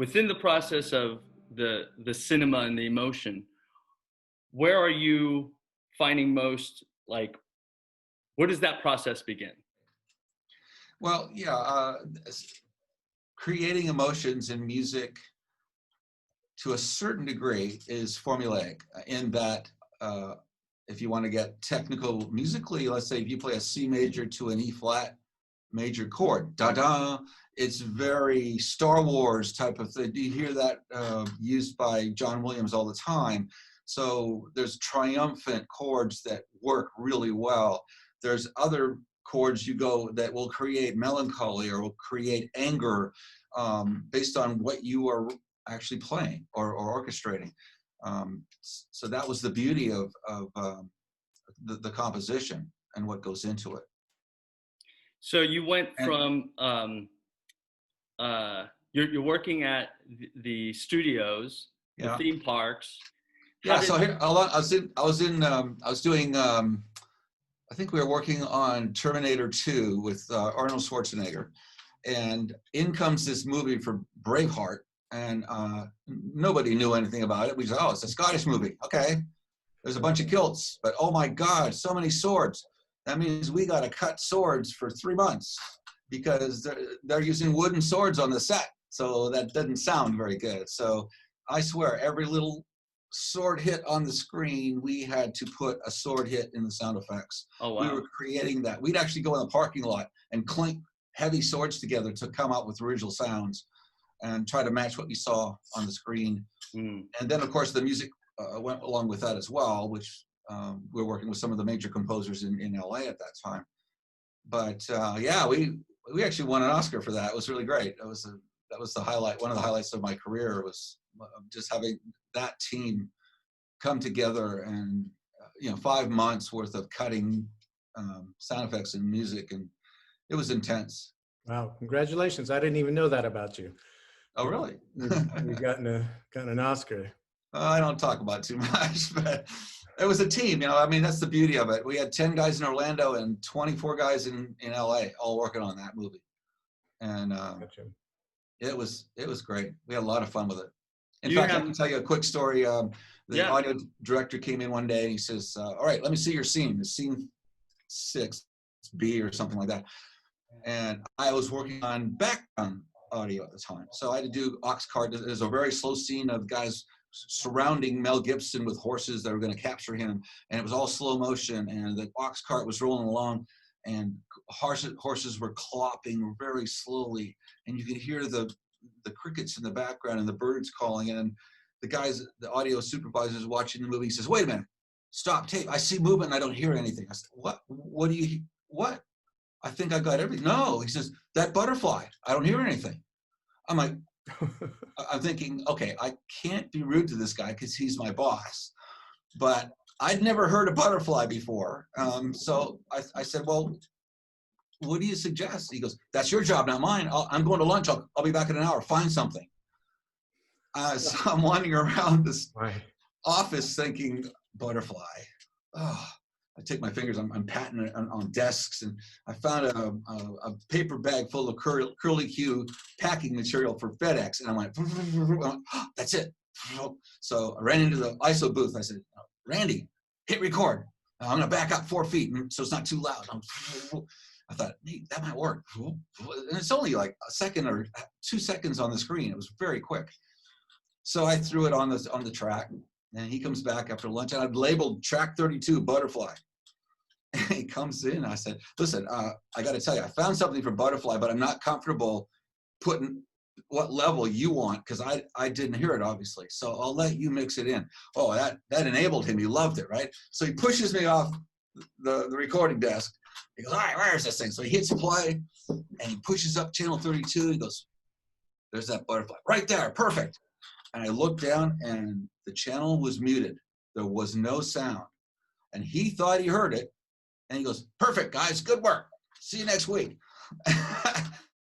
within the process of the cinema and the emotion, where are you finding most, like, where does that process begin? Well, yeah, creating emotions in music to a certain degree is formulaic in that if you want to get technical musically, let's say if you play a C major to an E flat major chord, da-da, it's very Star Wars type of thing. You hear that used by John Williams all the time. So there's triumphant chords that work really well. There's other chords you go that will create melancholy or will create anger based on what you are actually playing or orchestrating. So that was the beauty of the composition and what goes into it. So you went from you're working at the studios, the theme parks. So here I was doing I think we were working on Terminator 2 with Arnold Schwarzenegger, and in comes this movie for Braveheart, and nobody knew anything about it. We said, oh, it's a Scottish movie. Okay, there's a bunch of kilts, but oh my God, so many swords. That means we got to cut swords for 3 months because they're using wooden swords on the set. So that doesn't sound very good. So I swear, every little sword hit on the screen, we had to put a sword hit in the sound effects. Oh, wow. We were creating that. We'd actually go in the parking lot and clink heavy swords together to come out with original sounds and try to match what we saw on the screen. And then, of course, the music went along with that as well, which we were working with some of the major composers in LA at that time. But yeah, we actually won an Oscar for that. It was really great. That was the highlight. One of the highlights of my career was just having that team come together and 5 months worth of cutting sound effects and music, and it was intense. Wow, congratulations. I didn't even know that about you. Oh, really? You've gotten an Oscar. I don't talk about it too much, but it was a team, I mean, that's the beauty of it. We had 10 guys in Orlando and 24 guys in LA all working on that movie. And Gotcha. it was great. We had a lot of fun with it. In fact, I can tell you a quick story. The audio director came in one day and he says, all right, let me see your scene. It's scene 6B or something like that. And I was working on background audio at the time. So I had to do aux cart. There's a very slow scene of guys surrounding Mel Gibson with horses that were going to capture him. And it was all slow motion. And the aux cart was rolling along and horses were clopping very slowly. And you could hear the crickets in the background and the birds calling. And the audio supervisor is watching the movie. He says, wait a minute, stop tape. I see movement and I don't hear anything. I said, what? I think I got everything. No, he says, that butterfly, I don't hear anything. I'm like, I'm thinking, okay, I can't be rude to this guy because he's my boss, but I'd never heard a butterfly before. So I said, well, what do you suggest? He goes, that's your job, not mine. I'm going to lunch. I'll be back in an hour. Find something. So I'm wandering around this office thinking, butterfly. Oh, I take my fingers, I'm patting on desks, and I found a paper bag full of curly Q packing material for FedEx, and I'm like, oh, that's it. So I ran into the ISO booth. I said, Randy, hit record. I'm gonna back up 4 feet so it's not too loud. I thought, hey, that might work. And it's only like a second or 2 seconds on the screen. It was very quick. So I threw it on the track, and he comes back after lunch, and I'd labeled track 32 butterfly. And he comes in, I said, listen, I got to tell you, I found something for butterfly, but I'm not comfortable putting what level you want because I didn't hear it, obviously. So I'll let you mix it in. Oh, that enabled him. He loved it, right? So he pushes me off the recording desk. He goes, all right, where is this thing? So he hits play, and he pushes up channel 32. He goes, there's that butterfly. Right there, perfect. And I looked down, and the channel was muted. There was no sound. And he thought he heard it. And he goes, perfect, guys, good work. See you next week.